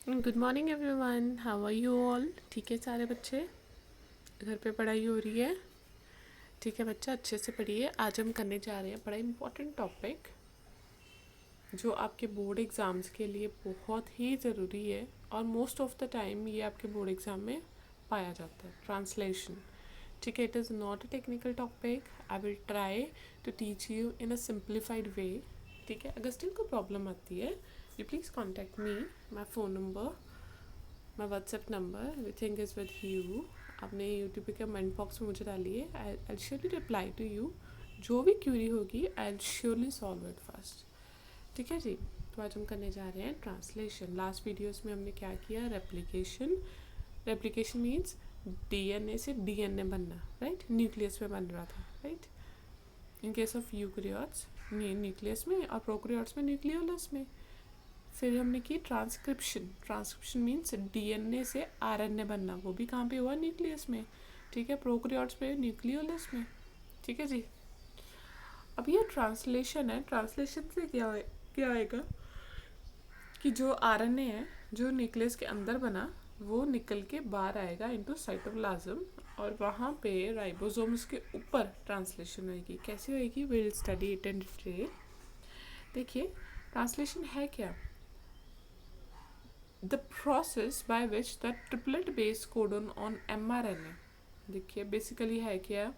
Good morning everyone, how are you all. ठीक है सारे बच्चे, घर पे पढ़ाई हो रही है? ठीक है बच्चा, अच्छे से पढ़िए। आज हम करने जा रहे हैं बड़ा इम्पोर्टेंट टॉपिक जो आपके बोर्ड एग्ज़ाम्स के लिए बहुत ही ज़रूरी है और मोस्ट ऑफ द टाइम ये आपके बोर्ड एग्ज़ाम में पाया जाता है, ट्रांसलेशन। ठीक है, it is not a technical topic. I will try to teach you in a simplified way. ठीक है, अगर स्टिल कोई प्रॉब्लम आती है you please contact me. My phone number, my WhatsApp number, everything is with you. आपने YouTube पे comment box में मुझे डालिए, I surely reply to you. जो भी क्यूरी होगी I will surely solve it fast. ठीक है जी। तो आज हम करने जा रहे हैं ट्रांसलेशन। लास्ट वीडियोस में हमने क्या किया, रेप्लिकेशन। रेप्लिकेशन मीन्स डीएनए से डीएनए बनना, राइट। न्यूक्लियस में बन रहा था, right. In case of eukaryotes nucleus में और प्रोकैरियोट्स में न्यूक्लियोलस में। फिर हमने की ट्रांसक्रिप्शन। ट्रांसक्रिप्शन मीन्स डीएनए से आरएनए बनना, वो भी कहाँ पे हुआ, न्यूक्लियस में। ठीक है, प्रोकैरियोट्स में, न्यूक्लियोलस में। ठीक है जी। अब ये ट्रांसलेशन है। ट्रांसलेशन से क्या आएगा कि जो आरएनए है जो न्यूक्लियस के अंदर बना वो निकल के बाहर आएगा इनटू साइटोप्लाज्म और वहाँ पे राइबोसोम्स के ऊपर ट्रांसलेशन होगी। कैसे होगी, will study it in detail. देखिए ट्रांसलेशन है क्या, the process by which the triplet base codon on mRNA। देखिए बेसिकली है क्या,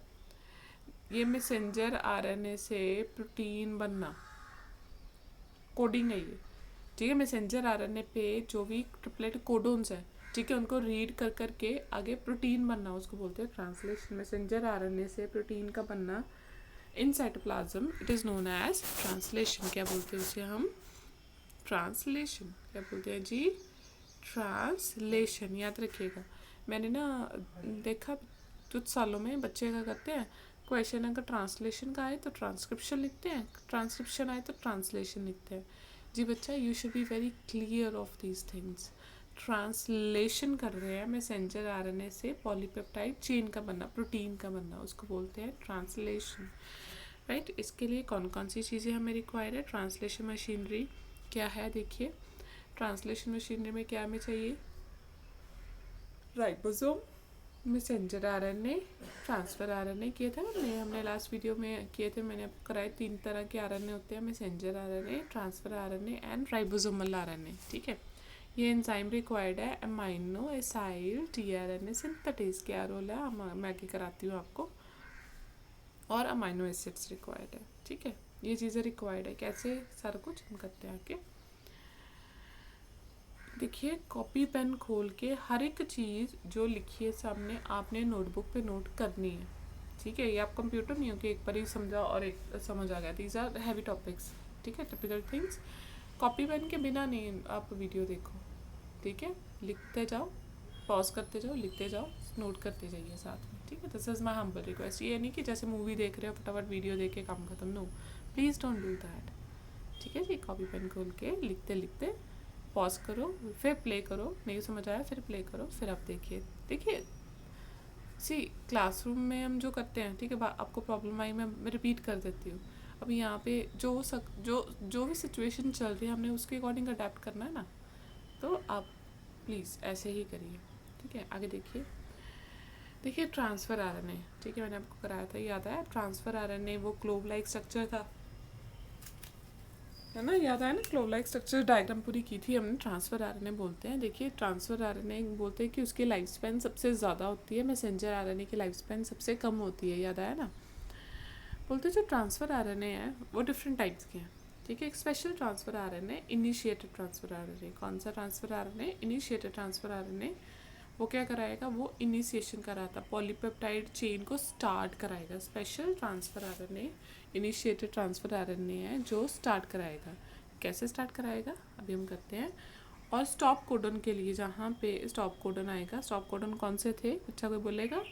ये मैसेंजर आरएनए से प्रोटीन बनना, कोडिंग है ये। ठीक है, मैसेंजर आरएनए पे जो भी ट्रिपलेट कोडोन्स है, ठीक है, उनको रीड कर करके आगे प्रोटीन बनना, उसको बोलते हैं ट्रांसलेशन। मैसेंजर आरएनए से प्रोटीन का बनना in cytoplasm, it is known as translation. क्या बोलते हैं उसे हम, ट्रांसलेशन। क्या बोलते हैं जी, ट्रांसलेशन। याद रखिएगा, मैंने ना देखा कुछ सालों में बच्चे क्या करते हैं, क्वेश्चन अगर ट्रांसलेशन का आए तो ट्रांसक्रिप्शन लिखते हैं, ट्रांसक्रिप्शन आए तो ट्रांसलेशन लिखते हैं। जी बच्चा, you should be very clear of these things. Translation कर रहे हैं मैसेंजर आरएनए से पॉलीपेप्टाइड चेन का बनना, प्रोटीन का बनना, उसको बोलते हैं ट्रांसलेशन, राइट। इसके लिए कौन कौन सी चीज़ें हमें रिक्वायर है, ट्रांसलेशन मशीनरी क्या है। देखिए ट्रांसलेशन मशीनरी में क्या हमें चाहिए, ribosome, messenger RNA, transfer RNA किए थे ना हमने लास्ट वीडियो में किए थे, मैंने आपको कराए। 3 तरह के आरएनए होते हैं, messenger RNA, transfer RNA and ribosomal RNA. ठीक है, ये एंजाइम रिक्वायर्ड है, अमाइनो एसाइल टीआरएनए सिंथेटेज। क्या रोल है, मैं आगे कराती हूँ आपको। और अमाइनो एसिड्स रिक्वायर्ड है। ठीक है, ये चीज़ें रिक्वायर्ड है। कैसे, सारा कुछ हम करते हैं आगे। देखिए कॉपी पेन खोल के हर एक चीज़ जो लिखी है सामने आपने नोटबुक पे नोट करनी है। ठीक है, ये आप कंप्यूटर नहीं हो कि एक बार ही समझा और एक समझ आ गया। These are heavy topics. ठीक है, टिपिकल थिंग्स। कॉपी पेन के बिना नहीं आप वीडियो देखो। ठीक है, लिखते जाओ, पॉज करते जाओ, लिखते जाओ, नोट करते जाइए साथ में। ठीक है, this is my humble request. ये नहीं कि जैसे मूवी देख रहे हो फटाफट वीडियो देख के काम खत्म, no, please don't do that. ठीक है जी, कॉपी पेन खोल के लिखते लिखते पॉज करो, फिर प्ले करो, नहीं समझ आया फिर प्ले करो, फिर आप देखिए। देखिए सी क्लासरूम में हम जो करते हैं, ठीक है, आपको प्रॉब्लम आई, मैं रिपीट कर देती हूँ। अब यहाँ पे जो भी सिचुएशन चल रही है हमने उसके अकॉर्डिंग अडेप्ट करना है ना, तो आप प्लीज़ ऐसे ही करिए। ठीक है, आगे देखिए। देखिए ट्रांसफ़र आरएनए, ठीक है, मैंने आपको कराया था, याद आया। ट्रांसफ़र आरएनए वो क्लोव लाइक स्ट्रक्चर था, है ना, याद आया ना। क्लोव लाइक स्ट्रक्चर डायग्राम पूरी की थी हमने। ट्रांसफ़र आरएनए बोलते हैं। देखिए ट्रांसफ़र आरएनए बोलते हैं कि उसकी लाइफ स्पैन सबसे ज़्यादा होती है, मैसेंजर आरएनए की लाइफ स्पैन सबसे कम होती है, याद आया ना। बोलते हैं जो ट्रांसफ़र आरएनए है वो डिफरेंट टाइप्स के हैं। ठीक है, एक special transfer RNA, initiated transfer RNA. कौन सा transfer RNA, initiated transfer RNA. वो क्या कराएगा, वो इनिशिएशन कराता, पॉलीपेप्टाइड चेन को स्टार्ट कराएगा। Special transfer RNA, initiated transfer RNA है जो स्टार्ट कराएगा। कैसे स्टार्ट कराएगा अभी हम करते हैं। और स्टॉप कोडन के लिए जहाँ पे स्टॉप कोडन आएगा, स्टॉप कोडन कौन से थे, अच्छा कोई बोलेगा,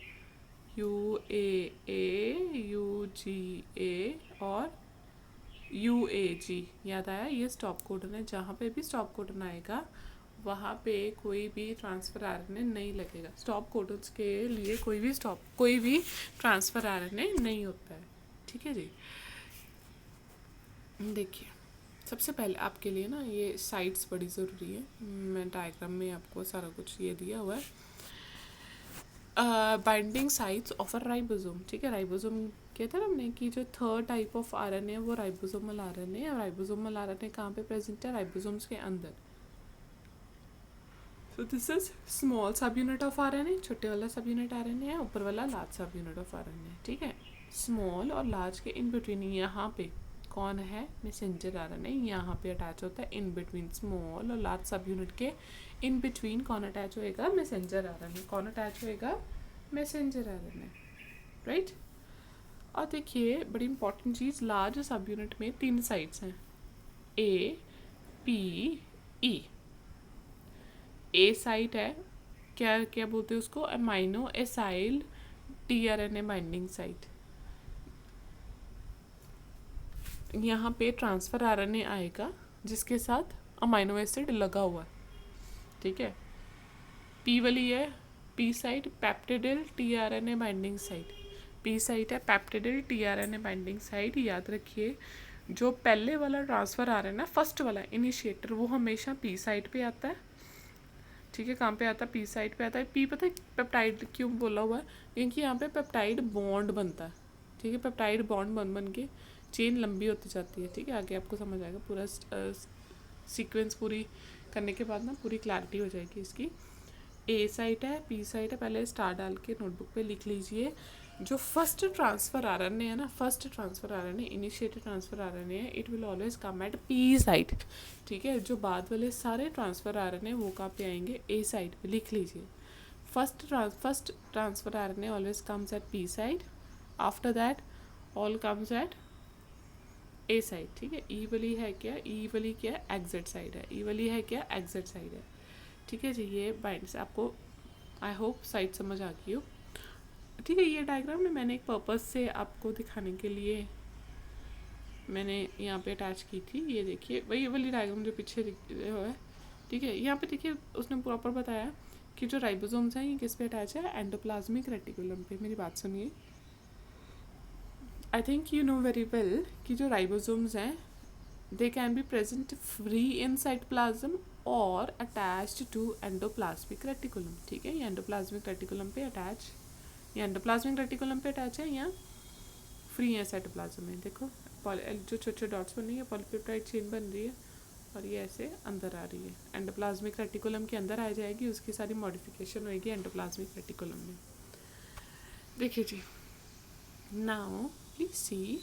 UAA, UGA और UAG। याद आया, ये स्टॉप कोडन है। जहाँ पे भी स्टॉप कोडन आएगा वहाँ पे कोई भी ट्रांसफ़र आरएनए नहीं लगेगा। स्टॉप कोडन्स के लिए कोई भी ट्रांसफ़र आरएनए नहीं होता है। ठीक है जी। देखिए सबसे पहले आपके लिए ना ये साइड्स बड़ी ज़रूरी है। मैं डायग्राम में आपको सारा कुछ ये दिया हुआ है। Binding sites of a ribosome, ठीक है। राइबोसोम कहते हैं ना हमने कि जो थर्ड टाइप ऑफ आरएनए है वो राइबोसोमल आरएनए है। राइबोसोमल आरएनए कहाँ पे प्रेजेंट है? राइबोसोम्स के अंदर। So this is small subunit of RNA, छोटे वाला सब यूनिट आरएनए है, ऊपर वाला लार्ज सब यूनिट ऑफ आरएनए, ठीक है। स्मॉल और लार्ज के इन बिटवीन यहाँ पे कौन है? मैसेंजर आरएनए यहाँ पे अटैच होता है। इन बिटवीन स्मॉल और लार्ज सब यूनिट के इन बिटवीन कौन अटैच होएगा? Messenger RNA. कौन अटैच होएगा? Messenger RNA, right. और देखिए बड़ी इंपॉर्टेंट चीज़, लार्ज सब यूनिट में 3 साइड्स हैं, A P E. A site है, क्या क्या बोलते हैं उसको? Amino acyl tRNA binding site. यहाँ पे ट्रांसफर आरएनए आएगा जिसके साथ अमाइनो एसिड लगा हुआ है, ठीक है। पी वाली है P site, peptidyl tRNA binding site. P site है पेप्टिडिल टीआरएनए बाइंडिंग साइट। याद रखिए जो पहले वाला ट्रांसफर आ रहा है ना, फर्स्ट वाला इनिशिएटर, वो हमेशा पी साइट पे आता है, ठीक है। कहाँ पे आता है? पी साइट पे आता है। पी पता है पेप्टाइड क्यों बोला हुआ है? क्योंकि यहाँ पे पेप्टाइड बॉन्ड बनता है, ठीक है। पेप्टाइड बॉन्ड बन बन के चेन लंबी होती जाती है, ठीक है। आगे आपको समझ आएगा, पूरा सीक्वेंस पूरी करने के बाद ना पूरी क्लैरिटी हो जाएगी इसकी। ए साइट है, पी साइट है, पहले स्टार डाल के नोटबुक पे लिख लीजिए। जो फर्स्ट ट्रांसफर आरएनए है ना, first transfer RNA, initiated transfer RNA है, it will always come at P site, ठीक है। जो बाद वाले सारे ट्रांसफर आरएनए वो कहाँ पे आएंगे? ए साइट पे, लिख लीजिए। First transfer RNA always comes at P site, after that all comes at A side, ठीक है। ई वाली है क्या? ई वाली क्या है? एग्जिट साइड है। ई वाली है क्या? एग्जिट साइड है, ठीक है जी। ये बाइंड से आपको आई होप साइड समझ आ गई हो, ठीक है। ये डायग्राम में मैंने एक पर्पस से आपको दिखाने के लिए मैंने यहाँ पे अटैच की थी। ये देखिए वही वाली डायग्राम जो पीछे है, ठीक है। यहाँ पे देखिए उसने प्रॉपर बताया कि जो राइबोसोम्स हैं ये किस पे अटैच है? एंडोप्लाज्मिक रेटिकुलम पे। मेरी बात सुनिए, I think you know very well कि जो राइबोसोम्स हैं they can be present free in cytoplasm और अटैच्ड टू एंडोप्लाज्मिक रेटिकुलम, ठीक है। ये एंडोप्लाज्मिक रेटिकुलम पे अटैच, ये एंडोप्लाज्मिक रेटिकुलम पे अटैच है, यहाँ फ्री है साइटोप्लाज्म में। देखो जो छोटे छोटे डॉट्स बन रही है, पॉलीपेप्टाइड चेन बन रही है और ये ऐसे अंदर आ रही है, एंडोप्लाज्मिक रेटिकुलम के अंदर आ जाएगी, उसकी सारी मॉडिफिकेशन होएगी एंडोप्लाज्मिक रेटिकुलम में। देखिए जी, नाउ प्लीज सी,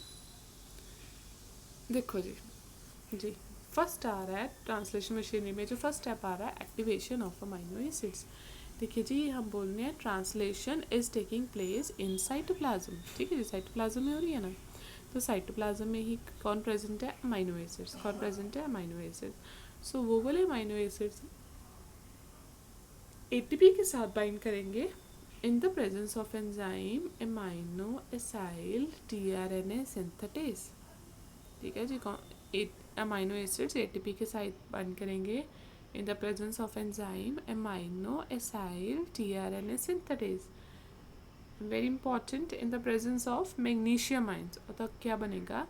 देखो जी फर्स्ट आ रहा है ट्रांसलेशन मशीनरी में, जो फर्स्ट स्टेप आ रहा है एक्टिवेशन ऑफ अमाइनो एसिड्स। देखिए जी हम बोल रहे हैं translation is taking place in cytoplasm, ठीक है जी। साइटोप्लाज्म में हो रही है ना, तो साइटोप्लाज्म में ही कौन प्रेजेंट है? Amino acids. कौन प्रेजेंट है? Amino acids. सो वो वाले अमाइनो एसिड्स एटीपी के साथ बाइंड करेंगे in the presence of enzyme aminoacyl tRNA synthetase, ठीक है जी। अमाइनो एसिड्स एटीपी के साथ बाइंड करेंगे in the presence of enzyme aminoacyl tRNA synthetase. Very important, in the presence of magnesium ions. तो क्या बनेगा?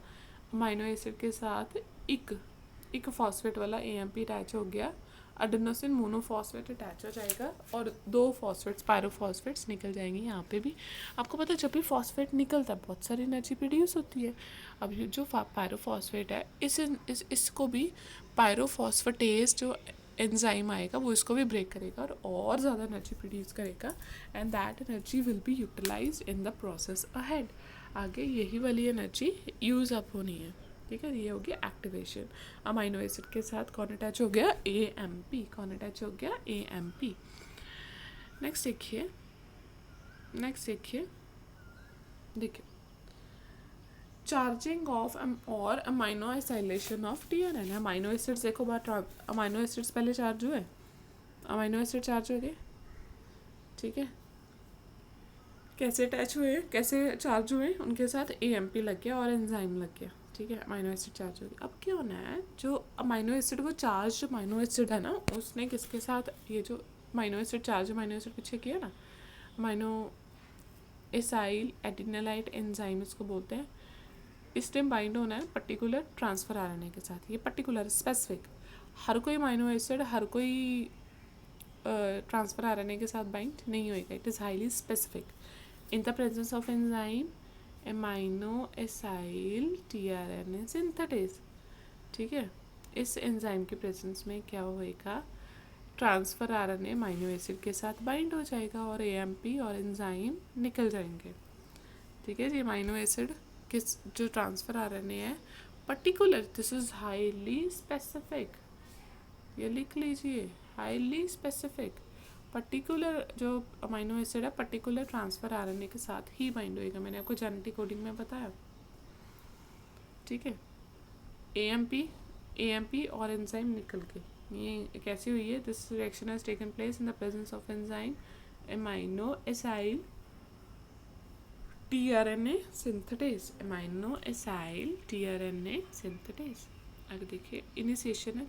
Amino acid के साथ एक फॉस्फेट वाला एएमपी अटैच हो गया, अडेनोसिन मोनोफॉस्फेट अटैच हो जाएगा और 2 फॉस्फेट्स पायरोफॉस्फेट्स निकल जाएंगे। यहाँ पे भी आपको पता है जब भी फॉस्फेट निकलता है बहुत सारी एनर्जी प्रोड्यूस होती है। अब ये जो पायरोफॉस्फेट है इसको भी पायरोफॉस्फेटेज जो एंजाइम आएगा वो इसको भी ब्रेक करेगा और ज़्यादा एनर्जी प्रोड्यूस करेगा, and that energy will be utilize in the process ahead. आगे यही वाली एनर्जी यूज़ अप होनी है, ठीक है। ये हो गया एक्टिवेशन। अमाइनो एसिड के साथ कौन अटैच हो गया? AMP। कौन अटैच हो गया? AMP। नेक्स्ट देखिए चार्जिंग ऑफ और amino acylation of TRN। Amino acids देखो बात, अमाइनो एसिड्स पहले चार्ज हुए, अमाइनो एसिड चार्ज हो गए, ठीक है। कैसे अटैच हुए, कैसे चार्ज हुए? उनके साथ AMP लग गया और एंजाइम लग गया, ठीक है। अमाइनो एसिड चार्ज हो गया। अब क्या होना है, जो अमाइनो एसिड वो चार्ज अमाइनो एसिड है ना, उसने किसके साथ, ये जो amino acid charge amino acid पीछे किया ना, अमाइनो एसाइल एडिनालाइट एंजाइम इसको बोलते हैं, इस टाइम बाइंड होना है पर्टिकुलर ट्रांसफर आरएनए के साथ। ये पर्टिकुलर स्पेसिफिक, हर कोई अमीनो एसिड हर कोई ट्रांसफर आरएनए के साथ बाइंड नहीं होएगा। It is highly specific in the presence of enzyme amino acyl tRNA synthetase. ठीक है, इस एंजाइम के प्रेजेंस में क्या होएगा, ट्रांसफर आरएनए अमीनो एसिड के साथ बाइंड हो जाएगा और एएमपी और एंजाइम निकल जाएंगे। ठीक है जी, अमीनो एसिड किस जो ट्रांसफर आरएनए है particular, this is highly specific, ये लिख लीजिए, हाईली स्पेसिफिक पर्टिकुलर जो अमीनो एसिड है पर्टिकुलर ट्रांसफर आरएनए के साथ ही बाइंड होएगा। मैंने आपको जेनेटिक कोडिंग में बताया। ठीक है, एएमपी और एंजाइम निकल के ये कैसी हुई है, this reaction has taken place in the presence of enzyme amino acyl tRNA synthetase, amino acyl tRNA synthetase. अगर देखिए इनिशिएशन है,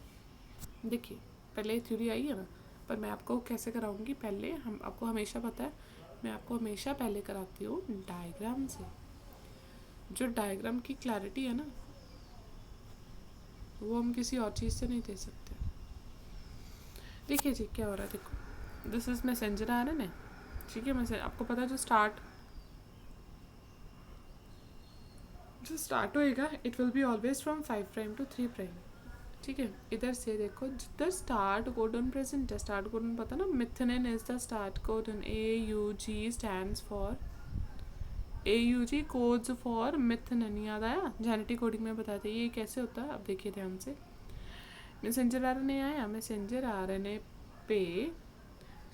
देखिए पहले थ्योरी आई है ना, पर मैं आपको कैसे कराऊंगी, पहले हम आपको हमेशा पता है मैं आपको हमेशा पहले कराती हूँ डायग्राम से। जो डायग्राम की क्लैरिटी है ना वो हम किसी और चीज़ से नहीं दे सकते। देखिए जी क्या हो रहा है, देखो दिस इज मैसेंजर आरएनए। ठीक है, मैं आपको पता है जो स्टार्ट होएगा it will be always from 5 prime to 3 prime. ठीक है, इधर से देखो जिधर स्टार्ट कोडन प्रेजेंट है, स्टार्ट कोडन पता ना, methionine is the start codon, AUG stands for, AUG codes for methionine. याद आया, जेनेटिक कोडिंग में बताते ये कैसे होता है। अब देखिए ध्यान से, मैसेंजर आरएनए आया, मैसेंजर आरएनए पे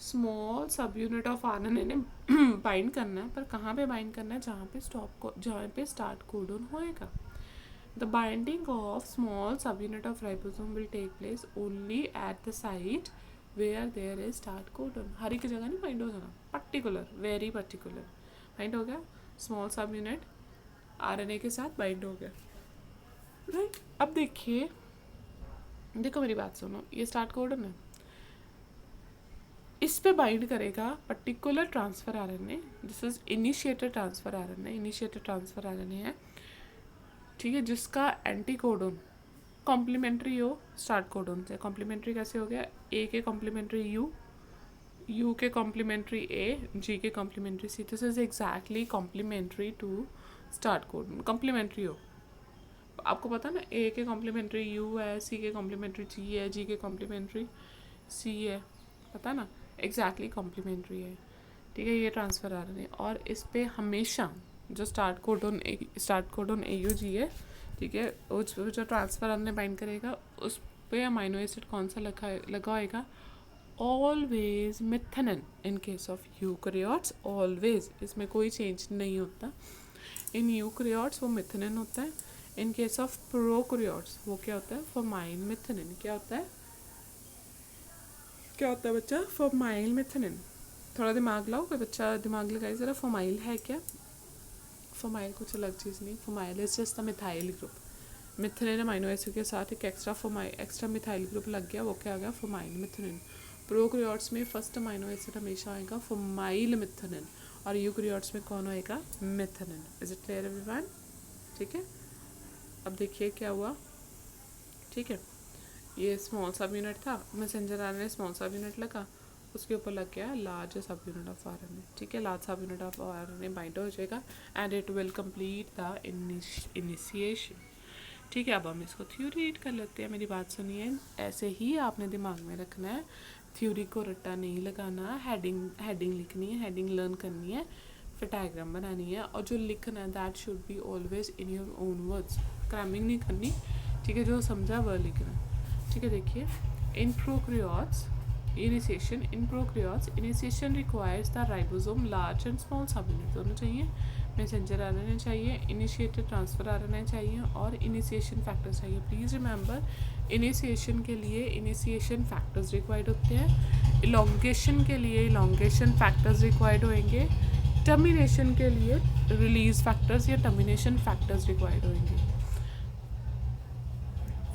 small subunit of RNA ने बाइंड करना है, पर कहाँ पे बाइंड करना है, जहाँ पे स्टार्ट कोडन होएगा। The binding of small subunit of ribosome will take place only at the site where there is start codon। हर एक जगह नहीं बाइंड हो जाना, पर्टिकुलर, वेरी पर्टिकुलर बाइंड हो गया, स्मॉल सब यूनिट आरएनए के साथ बाइंड हो गया। राइट, अब देखिए, देखो मेरी बात सुनो, ये स्टार्ट कोडन है, इस पे बाइंड करेगा particular transfer RNA, this is initiated transfer RNA, initiated transfer RNA है। ठीक है, जिसका एंटी कोडोन कॉम्प्लीमेंट्री हो स्टार्ट कोडोन से। कॉम्प्लीमेंट्री कैसे हो गया, ए के कॉम्प्लीमेंट्री यू के कॉम्प्लीमेंट्री ए, जी के complementary C. This is exactly complementary to start codon, complementary हो। आपको पता ना, ए के कॉम्प्लीमेंट्री यू है, सी के कॉम्प्लीमेंट्री जी है, जी के कॉम्प्लीमेंट्री सी है, पता ना, एग्जैक्टली कॉम्प्लीमेंट्री है। ठीक है, ये ट्रांसफर आ रहे हैं और इस पे हमेशा जो स्टार्ट कोडोन AUG है, ठीक है, जो ट्रांसफर आरएनए बाइंड करेगा उस पे अमीनो एसिड कौन सा लगा होएगा, always methionine. In case of eukaryotes always, इसमें कोई चेंज नहीं होता। इन यूकैरियोट्स वो मिथनिन होता है, इन केस ऑफ प्रोकैरियोट्स वो क्या होता है, फॉर्माइल मिथनिन। क्या होता है बच्चा, फॉर्माइल मिथनिन। थोड़ा दिमाग लाओ, कोई बच्चा दिमाग लगाए ज़रा, फॉर्माइल है क्या, फॉर्माइल कुछ अलग चीज़ नहीं, formyl is just the methyl group. Methionine amino acid के साथ एक एक्स्ट्रा मिथाइल ग्रुप लग गया, वो क्या आ गया, फॉर्माइल मिथनिन। प्रोकैरियोट्स में फर्स्ट अमीनो एसिड हमेशा आएगा फॉर्माइल मिथनिन और यूकैरियोट्स में कौन होएगा, methionine. Is it clear everyone? ठीक है, अब देखिए क्या हुआ। ठीक है, ये स्मॉल सब यूनिट था, मैसेंजर आरएनए स्मॉल सब यूनिट लगा, उसके ऊपर लग गया लार्ज सब यूनिट ऑफ आरएनए। ठीक है, लार्ज सब यूनिट ऑफ आरएनए बाइंड हो जाएगा and it will complete the initiation. ठीक है, अब हम इसको थ्योरी रीड कर लेते हैं। मेरी बात सुनिए, ऐसे ही आपने दिमाग में रखना है, थ्योरी को रट्टा नहीं लगाना, हेडिंग लिखनी है, हेडिंग लर्न करनी है, फिर डायग्राम बनानी है, और जो लिखना है that should be always in your own words, cramming नहीं करनी। ठीक है, जो समझा वह लिखना। ठीक है, देखिए, in prokaryotes initiation requires the ribosome large and small subunit दोनों चाहिए, मैसेंजर आरएनए चाहिए, इनिशिएटेड ट्रांसफर आरएनए चाहिए और इनिशिएशन फैक्टर्स चाहिए। प्लीज़ रिमेंबर, इनिशिएशन के लिए इनिशिएशन फैक्टर्स रिक्वायर्ड होते हैं, इलोंगेशन के लिए इलोंगेशन फैक्टर्स रिक्वायर्ड होंगे, टर्मिनेशन के लिए रिलीज फैक्टर्स या टर्मिनेशन फैक्टर्स रिक्वायर्ड होंगे।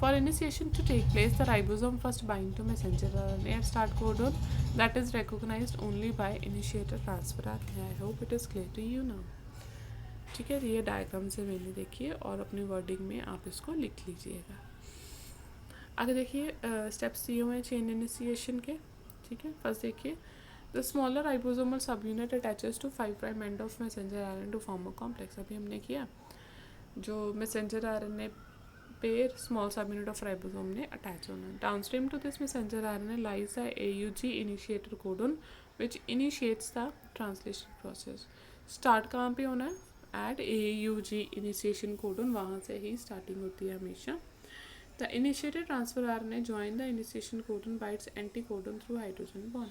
For initiation to take place, the ribosome first bind to messenger RNA at start codon that is recognized only by initiator transfer RNA. I hope it is clear to you now. ठीक है, ये diagram से मैंने देखिए और अपनी wording में आप इसको लिख लीजिएगा। आगे देखिए स्टेप्स दिए हुए हैं चेन इनिशिएशन के। ठीक है, फर्स्ट देखिए the smaller ribosomal subunit attaches to 5 prime end of messenger RNA to form a complex. अभी हमने किया जो messenger RNA pair small subunit of ribosome ने अटैच होना। Downstream to this messenger RNA lies the AUG initiator codon which initiates the translation process. Start कहाँ पे होना है? एट एयूजी इनिशिएशन कोडन, वहाँ से ही स्टार्टिंग होती है हमेशा। The initiated transfer RNA join the initiation codon bye it's anti codon through hydrogen bond.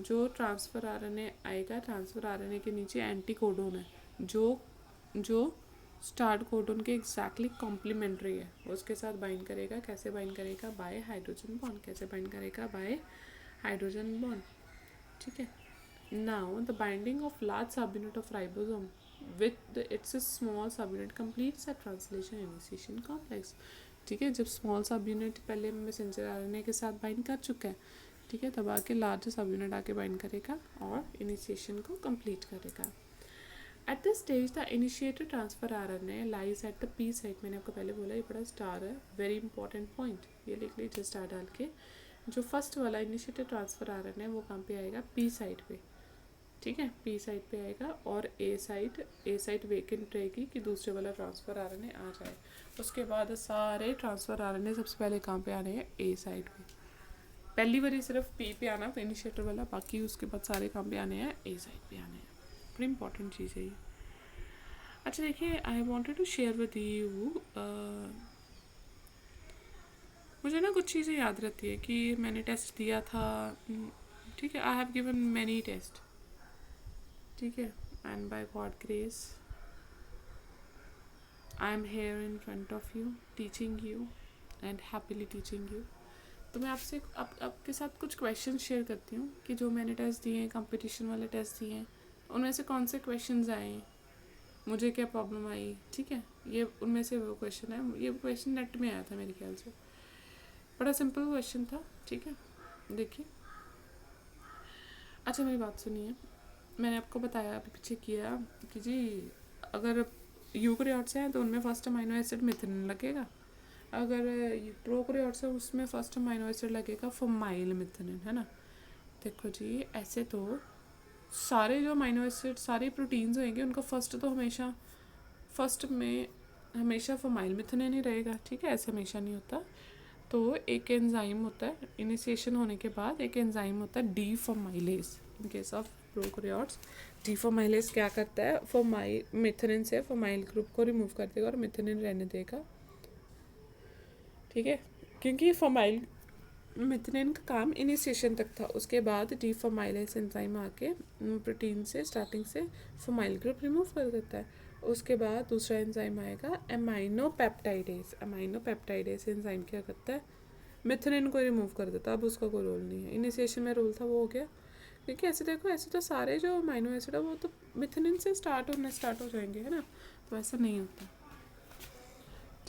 जो ट्रांसफर आरएनए आएगा, ट्रांसफर आरएनए के नीचे एंटी कोडन है जो स्टार्ट कोडन के एग्जैक्टली कॉम्प्लीमेंट्री है, उसके साथ बाइंड करेगा। कैसे बाइंड करेगा? Bye hydrogen bond. कैसे बाइंड करेगा? Bye hydrogen bond. ठीक है, now the binding of large सब unit of ribosome with its small सब unit completes the translation initiation complex. ठीक है, जब स्मॉल सब यूनिट पहले मैसेंजर आरएनए के साथ बाइंड कर चुका है, ठीक है, तब आके लार्ज सब यूनिट आके बाइंड करेगा और इनिशिएशन को कंप्लीट करेगा। At this stage the initiated transfer RNA lies at the P site. मैंने आपको पहले बोला ये बड़ा स्टार है, वेरी इंपॉर्टेंट पॉइंट, ये लिख लीजिए स्टार डाल के। जो फर्स्ट वाला इनिशिएटेड ट्रांसफर आरएनए वो कहाँ पे आएगा? पी साइट पे। ठीक है, पी साइट पे आएगा और ए साइट वेकेंट रहेगी कि दूसरे वाला ट्रांसफर आरएनए आ जाए। उसके बाद सारे ट्रांसफर आरएनए सबसे पहले कहाँ पे आने हैं? ए साइट पे। पहली बारी सिर्फ पी पे आना इनिशिएटर वाला, बाकी उसके बाद सारे कहाँ पे आने हैं? ए साइट पे आने हैं। बड़ी इंपॉर्टेंट चीज़ है ये। अच्छा देखिए, I wanted to share with you, मुझे ना कुछ चीज़ें याद रहती है कि मैंने टेस्ट दिया था। ठीक है, I have given many test. ठीक है, and by God grace I am here in front of you teaching you and happily teaching you. तो मैं आपसे आपके साथ कुछ क्वेश्चन शेयर करती हूँ कि जो मैंने टेस्ट दिए हैं, कंपटीशन वाले टेस्ट दिए हैं, उनमें से कौन से क्वेश्चंस आए, मुझे क्या प्रॉब्लम आई। ठीक है, ये उनमें से वो क्वेश्चन है। ये क्वेश्चन नेट में आया था मेरे ख्याल से, बड़ा सिंपल क्वेश्चन था। ठीक है, देखिए। अच्छा मेरी बात सुनिए, मैंने आपको बताया अभी पीछे किया कि जी अगर यूकैरियोट्स हैं तो उनमें फर्स्ट अमाइनो एसिड मिथेनिन लगेगा, अगर प्रोकैरियोट्स है उसमें फर्स्ट अमाइनो एसिड लगेगा फॉर्माइल मिथेनिन, है ना। देखो जी, ऐसे तो सारे जो अमाइनो एसिड सारे प्रोटीन्स होंगे उनका फर्स्ट में हमेशा फॉर्माइल मिथेनिन ही रहेगा। ठीक है, ऐसे हमेशा नहीं होता। तो एक एंजाइम होता है इनिशिएशन होने के बाद, एक एंजाइम होता है डीफॉर्माइलेज। इन केस ऑफ प्रोकैरियोट्स डीफॉर्माइलेज क्या करता है? मिथेनिन से फॉर्माइल ग्रुप को रिमूव कर देगा और मिथेनिन रहने देगा। ठीक है, क्योंकि फॉर्माइल मिथेनिन का काम इनिशिएशन तक था, उसके बाद डीफॉर्माइलेज एंजाइम आके प्रोटीन से स्टार्टिंग से फॉर्माइल ग्रुप रिमूव कर देता है। उसके बाद दूसरा एंजाइम आएगा amino peptidase. Amino peptidase enzyme क्या करता है? मिथेनिन को रिमूव कर देता। अब उसका कोई रोल नहीं है, इनिशिएशन में रोल था वो हो गया। क्योंकि ऐसे देखो, ऐसे तो सारे जो अमाइनो एसिड है वो तो मिथेनिन से स्टार्ट हो जाएंगे, है ना। तो ऐसा नहीं होता।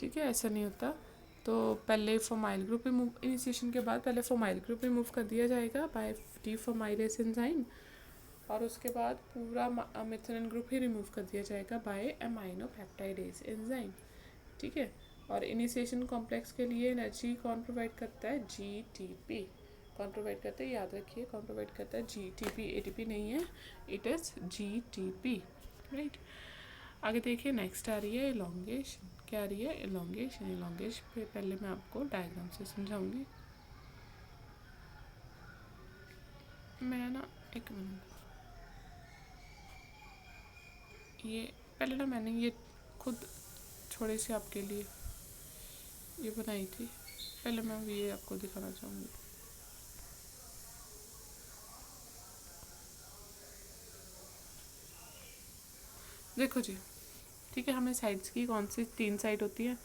ठीक है, ऐसा नहीं होता। तो पहले फॉर्माइल ग्रुप रिमूव, इनिशिएशन के बाद पहले फॉर्माइल ग्रुप रिमूव कर दिया जाएगा बाय डीफॉर्माइलेज एंजाइम, और उसके बाद पूरा मिथेनिन ग्रुप ही रिमूव कर दिया जाएगा बाय एमाइनो पेप्टाइडेज एंजाइम। ठीक है, और इनिशिएशन कॉम्प्लेक्स के लिए एनर्जी कौन प्रोवाइड करता है? जीटीपी कौन प्रोवाइड करता है? याद रखिए, कौन प्रोवाइड करता है? जीटीपी। एटीपी नहीं है, इट इज़ जीटीपी, राइट। आगे देखिए, नेक्स्ट आ रही है एलोंगेशन। क्या आ रही है? एलोंगेशन। एलोंगेशन पे पहले मैं आपको डायग्राम से समझाऊंगी। मैं ना एक मिनट, ये पहले ना मैंने ये खुद थोड़े से आपके लिए ये बनाई थी, पहले मैं ये आपको दिखाना चाहूँगी। देखो जी, ठीक है, हमें साइड्स की कौन सी 3 साइड होती है?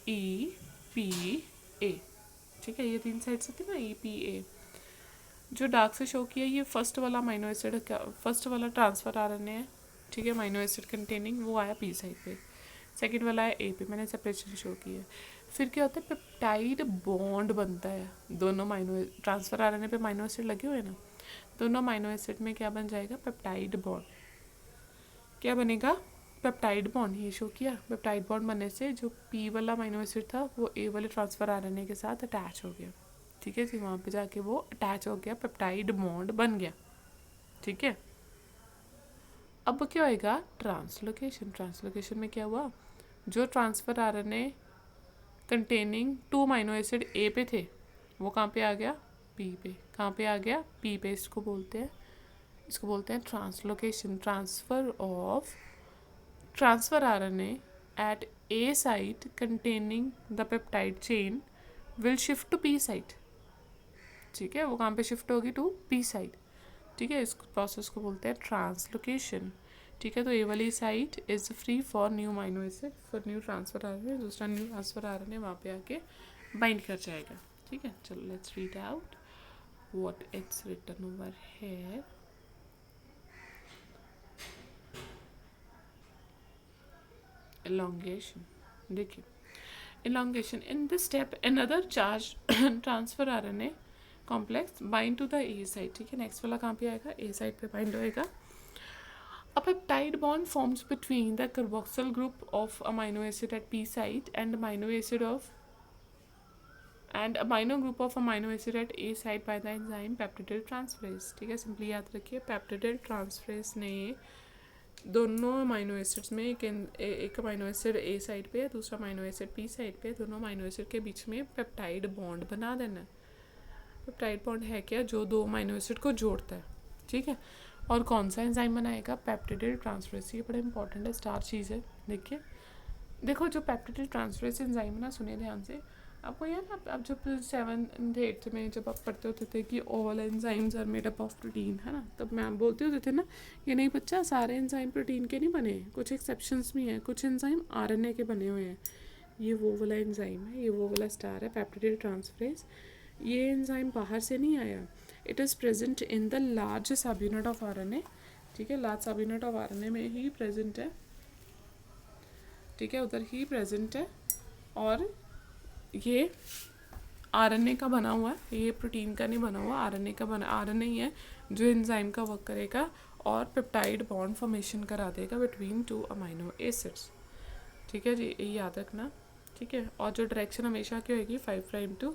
E P A. ठीक है, ये 3 साइड्स होती है ना, ई पी ए। जो डार्क से शो किया ये फर्स्ट वाला अमाइनो एसिड, क्या फर्स्ट वाला ट्रांसफर आरएनए है। ठीक है, अमाइनो एसिड कंटेनिंग, वो आया पी साइड पे। सेकंड वाला है ए पे, मैंने सेपरेशन शो किया है। फिर क्या होता है? पेप्टाइड बॉन्ड बनता है दोनों अमाइनो ट्रांसफर आरएनए पे अमाइनो एसिड लगे हुए ना, दोनों अमाइनो एसिड में क्या बन जाएगा? Peptide bond. क्या बनेगा? पेप्टाइड बॉन्ड ये शो किया, पेप्टाइड बॉन्ड बनने से जो पी वाला अमीनो एसिड था वो ए वाले ट्रांसफर आरएनए के साथ अटैच हो गया। ठीक है जी, वहाँ पे जाके वो अटैच हो गया, पेप्टाइड बॉन्ड बन गया। ठीक है, अब क्या होएगा, ट्रांसलोकेशन। ट्रांसलोकेशन में क्या हुआ, जो transfer RNA containing 2 amino acid A पे थे वो कहाँ पे आ गया, पी पे। कहाँ पे आ गया, पी पे। इसको बोलते हैं translocation. Transfer RNA at A site containing the peptide chain will shift to P site। ठीक है, वो कहाँ पे शिफ्ट होगी, टू P साइट। ठीक है, इस प्रोसेस को बोलते हैं ट्रांसलोकेशन। ठीक है, तो ए वाली site is free for new amino acid, for new transfer RNA, दूसरा न्यू ट्रांसफर आरएनए वहाँ पे आके बाइंड कर जाएगा। ठीक है, चलो let's read out what it's written over here. elongation, देखिए elongation, in this step another charge transfer RNA complex bind to the A site। ठीक है, नेक्स्ट वाला कहाँ पे आएगा, A site पे बाइंड होएगा। A peptide bond forms between the carboxyl group of amino acid at P site and amino group of amino acid at A site by the enzyme peptidyl transferase। ठीक है, simply याद रखिए, पेप्टिडिल transferase ने दोनों amino acids में एक amino acid ए side पे है, दूसरा अमीनो एसिड पी साइड पे है, दोनों अमीनो एसिड के बीच में पेप्टाइड बॉन्ड बना देना है। पेप्टाइड बॉन्ड है क्या, जो दो अमीनो एसिड को जोड़ता है। ठीक है, और कौन सा एंजाइम बनाएगा, पेप्टिडिल ट्रांसफरेज। ये बड़ा इंपॉर्टेंट है, स्टार चीज़ है। देखिए, देखो जो पेप्टिडिल ट्रांसफरेज एंजाइम है ना, सुनिए ध्यान से, आपको यार आप जब 7th 8th में जब आप पढ़ते होते थे कि all enzymes are made up of protein, है ना, तब मैम बोलते होते थे ना, ये नहीं बच्चा, सारे एंजाइम प्रोटीन के नहीं बने, कुछ एक्सेप्शंस भी हैं, कुछ एंजाइम आरएनए के बने हुए हैं। ये वो वाला एंजाइम है, ये वो वाला स्टार है, पेप्टिडिल ट्रांसफरेज। ये एंजाइम बाहर से नहीं आया, it is present in the large सब यूनिट ऑफ आरएनए। ठीक है, लार्ज सब यूनिट ऑफ आरएनए में ही प्रेजेंट है। ठीक है, उधर ही प्रेजेंट है, और ये आरएनए का बना हुआ है, ये प्रोटीन का नहीं बना हुआ, आरएनए का बना, आरएनए ही है जो एंजाइम का वर्क करेगा और पेप्टाइड बॉन्ड फॉर्मेशन करा देगा बिटवीन 2 अमीनो एसिड्स। ठीक है जी, ये याद रखना। ठीक है, और जो डायरेक्शन हमेशा की होगी 5' to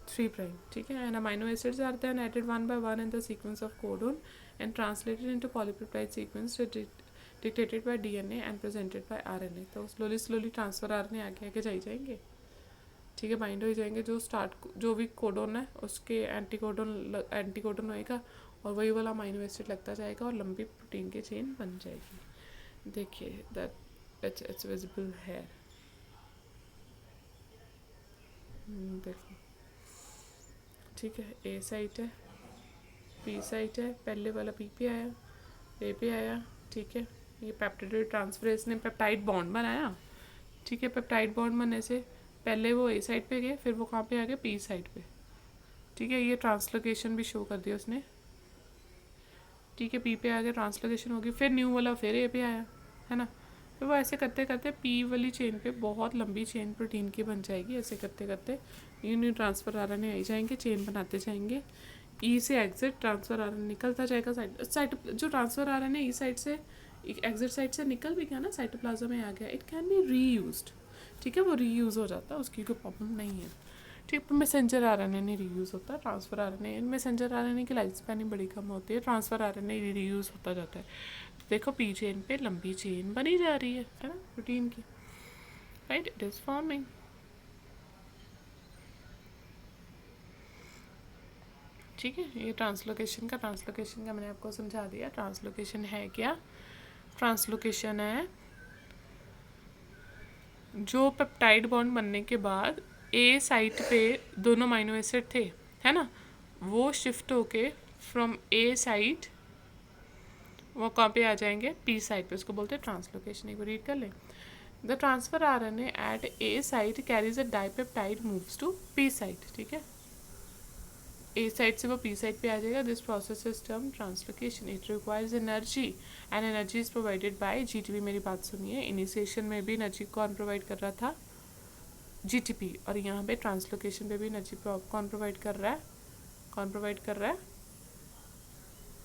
3'। ठीक है, and amino acids are then added 1 by 1 in the sequence of codon and translated into polypeptide sequence dictated by DNA and presented by RNA. तो स्लोली ट्रांसफर आरएनए आगे आगे जाएंगे। ठीक है, बाइंड हो जाएंगे, जो भी कोडोन है उसके एंटीकोडोन होएगा, और वही वाला अमीनो एसिड लगता जाएगा और लंबी प्रोटीन की चेन बन जाएगी। देखिए दैट इट्स विजिबल है, देखो। ठीक है, ए साइट है, पी साइट है, पहले वाला पी पे आया, ए पे आया। ठीक है, ये पेप्टिडिल ट्रांसफरेज ने पेप्टाइड बॉन्ड बनाया। ठीक है, पेप्टाइड बॉन्ड बनने से पहले वो ए साइड पे गए, फिर वो कहाँ पे आ गए, पी साइड पे। ठीक है, ये ट्रांसलोकेशन भी शो कर दिया उसने। ठीक है, पी पे आ गया, ट्रांसलोकेशन होगी, फिर न्यू वाला फिर ए पे आया, है ना। फिर वो ऐसे करते करते पी वाली चेन पे बहुत लंबी चेन प्रोटीन की बन जाएगी। ऐसे करते करते न्यू ट्रांसफर आरएनए आई जाएंगे, चेन बनाते जाएंगे। ई से एग्जिट ट्रांसफर आरएनए निकलता जाएगा साइड जो ट्रांसफर आरएनए ई साइड से एग्जिट साइड से निकल भी गया ना, साइटोप्लाज्म में आ गया, इट कैन बी रीयूज्ड। ठीक है, वो रीयूज़ हो जाता है, उसकी कोई प्रॉब्लम नहीं है। ठीक, मैसेंजर आरएनए नहीं रीयूज़ होता, ट्रांसफर आरएनए, मैसेंजर आरएनए की लाइफ स्पैन ही बड़ी कम होती है, ट्रांसफर आरएनए रीयूज़ होता जाता है। देखो पी चेन पे लंबी चेन बनी जा रही है ना, प्रोटीन की, राइट, इट इज़ फॉर्मिंग। ठीक है, ये ट्रांसलोकेशन का मैंने आपको समझा दिया। ट्रांसलोकेशन है क्या, ट्रांसलोकेशन है जो पेप्टाइड बॉन्ड बनने के बाद ए साइट पे दोनों अमीनो एसिड थे, है ना, वो शिफ्ट होके फ्रॉम ए साइट वो कहाँ पे आ जाएंगे, पी साइट पे। उसको बोलते हैं ट्रांसलोकेशन। एक बार रीड कर लें। The transfer RNA at A site carries a dipeptide moves to P site. ठीक है, ए साइड से वो पी साइड पे आ जाएगा। This process is term translocation. It requires energy and energy is provided by GTP. मेरी बात सुनिए, इनिशिएशन में भी एनर्जी कौन प्रोवाइड कर रहा था, जीटीपी, और यहाँ पे ट्रांसलोकेशन पे भी एनर्जी कौन प्रोवाइड कर रहा है,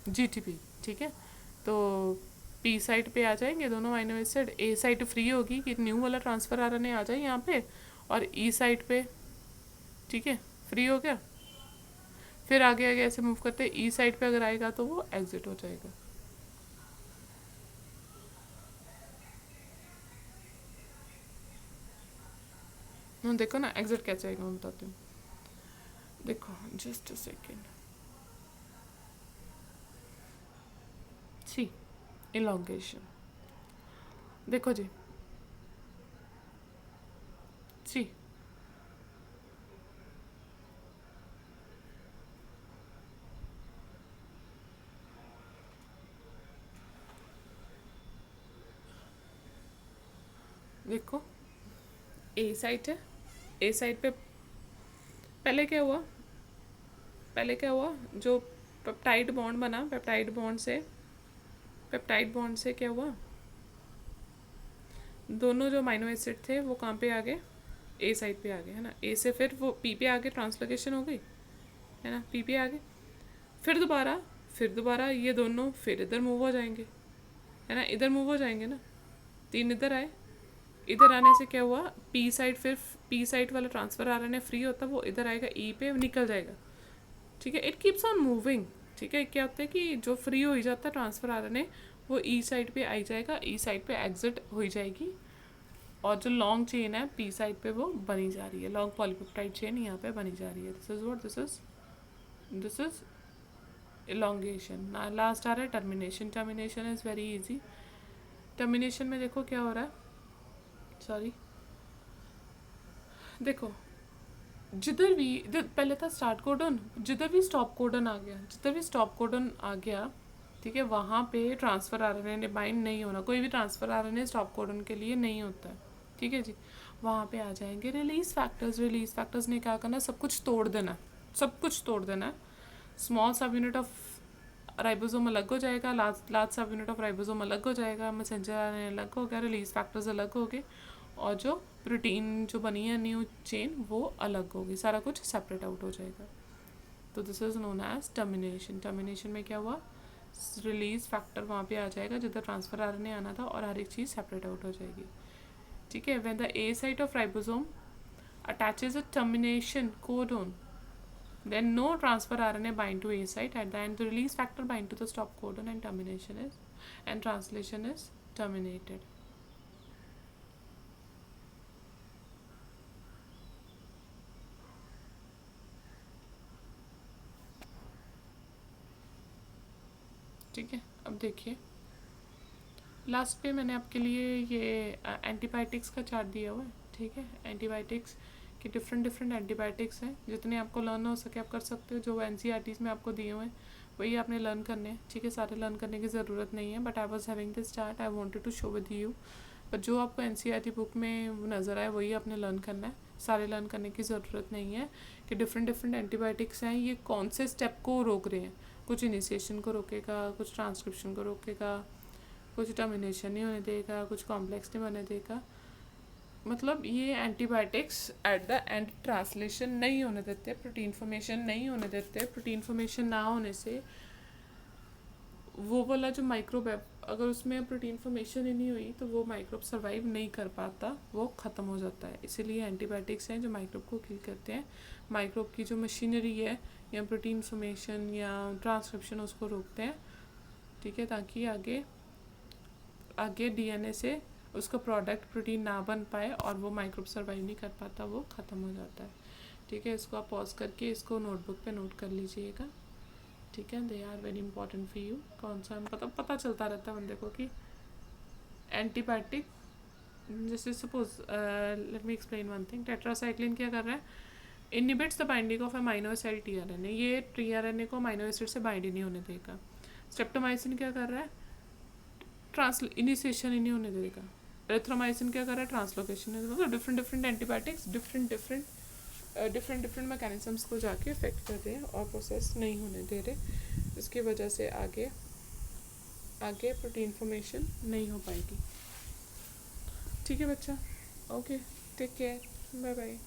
जीटीपी। ठीक है, तो पी साइड पे आ जाएंगे दोनों अमीनो एसिड, ए साइड फ्री होगी कि न्यू वाला ट्रांसफर आरएनए आ जाए यहाँ पे, और ई साइड पे, ठीक है, फ्री हो गया। फिर आगे आगे ऐसे मूव करते, ई साइड पे अगर आएगा तो वो एग्जिट हो जाएगा। देखो ना एग्जिट कैसे आएगा मैं बताती हूँ। देखो just a second, C elongation, देखो जी, सी देखो ए साइड है, ए साइड पे पहले क्या हुआ, पहले क्या हुआ, जो पेप्टाइड बॉन्ड बना, पेप्टाइड बॉन्ड से क्या हुआ, दोनों जो अमीनो एसिड थे वो कहाँ पे आ गए, ए साइड पे आ गए, है ना। ए से फिर वो पी पे आ गए, ट्रांसलोकेशन हो गई, है ना, पी पे आ गए। फिर दोबारा ये दोनों फिर इधर मूव हो जाएंगे, है ना, इधर मूव हो जाएंगे ना, 3 इधर आए, इधर आने से क्या हुआ, पी साइड, फिर पी साइड वाला ट्रांसफर आ रहा है फ्री होता, वो इधर आएगा, ई पे निकल जाएगा, ठीक है। इट कीप्स ऑन मूविंग, ठीक है। क्या होता है कि जो फ्री हो ही जाता है ट्रांसफर आ रहा है वो ई साइड पे आई जाएगा, ई साइड पे एग्जिट हो जाएगी, और जो लॉन्ग चेन है पी साइड पे वो बनी जा रही है, लॉन्ग पॉलीपेप्टाइड चेन यहाँ पे बनी जा रही है। This is elongation। लास्ट आ रहा है termination. Termination is very easy. Termination में देखो क्या हो रहा है, सॉरी, देखो जिधर भी पहले था स्टार्ट कोडन, जिधर भी स्टॉप कोडन आ गया, ठीक है, वहाँ पे ट्रांसफ़र आरएनए बाइंड नहीं होना, कोई भी ट्रांसफ़र आरएनए स्टॉप कोडन के लिए नहीं होता है, ठीक है जी। वहाँ पे आ जाएंगे रिलीज फैक्टर्स ने क्या करना, सब कुछ तोड़ देना, small subunit of ribosome अलग हो जाएगा, लार्ज सब यूनिट ऑफ राइबोसोम अलग हो जाएगा, मैसेंजर आरएनए अलग हो गया, रिलीज फैक्टर्स अलग हो गए, और जो प्रोटीन जो बनी है न्यू चेन वो अलग होगी, सारा कुछ सेपरेट आउट हो जाएगा। तो this is known as termination. Termination में क्या हुआ, रिलीज फैक्टर वहाँ पे आ जाएगा जिधर ट्रांसफर आरएनए आना था, और हर एक चीज़ सेपरेट आउट हो जाएगी, ठीक है। When the A site of ribosome attaches a termination codon, then no transfer RNA bind to A site. At the end, the release factor bind to the stop codon and translation is terminated. ठीक है, अब देखिए last पे मैंने आपके लिए ये antibiotics का चार्ट दिया हुआ है, ठीक है। एंटीबायोटिक्स के डिफरेंट एंटीबायोटिक्स हैं, जितने आपको लर्न हो सके आप कर सकते हो। जो NCERTs में आपको दिए हुए हैं वही आपने लर्न करने हैं, ठीक है। सारे लर्न करने की ज़रूरत नहीं है, but I was having this chart, I wanted to show with you. But जो आपको NCERT बुक में नज़र आए वही आपने लर्न करना है, सारे लर्न करने की ज़रूरत नहीं है कि डिफरेंट एंटीबायोटिक्स हैं, ये कौन से स्टेप को रोक रहे हैं। कुछ इनिशिएशन को रोकेगा, कुछ ट्रांसक्रिप्शन को रोकेगा, कुछ टर्मिनेशन नहीं होने देगा, कुछ कॉम्प्लेक्स नहीं बनने देगा। मतलब ये antibiotics at the end translation नहीं होने देते, प्रोटीन फॉर्मेशन नहीं होने देते। प्रोटीन फॉर्मेशन ना होने से वो वाला जो माइक्रोब है, अगर उसमें प्रोटीन फॉर्मेशन ही नहीं हुई तो वो माइक्रोब सर्वाइव नहीं कर पाता, वो ख़त्म हो जाता है। इसीलिए एंटीबायोटिक्स हैं जो माइक्रोब को किल करते हैं। माइक्रोब की जो मशीनरी है या प्रोटीन फॉर्मेशन या ट्रांसक्रिप्शन उसको रोकते हैं, ठीक है, ताकि आगे DNA से उसका प्रोडक्ट प्रोटीन ना बन पाए और वो माइक्रोब सर्वाइव नहीं कर पाता, वो ख़त्म हो जाता है, ठीक है। इसको आप पॉज करके इसको नोटबुक पे नोट कर लीजिएगा, ठीक है। They are very important for you. कौन सा पता चलता रहता है बंदे को कि एंटीबायोटिक, जैसे suppose let me explain one thing. Tetracycline क्या कर रहा है, inhibits the binding of amino acid tRNA, ये tRNA को अमीनो एसिड से बाइंड ही नहीं होने देगा। स्ट्रेप्टोमाइसिन क्या कर रहा है, इनिशिएशन ही नहीं होने देगा। एरिथ्रोमाइसिन क्या कर रहा है, ट्रांसलोकेशन। मतलब डिफरेंट एंटीबायोटिक्स डिफरेंट मैकेनिज्म्स को जाके इफेक्ट कर रहे हैं और प्रोसेस नहीं होने दे रहे, इसकी वजह से आगे प्रोटीन फॉर्मेशन नहीं हो पाएगी, ठीक है बच्चा। Okay, take care, bye bye.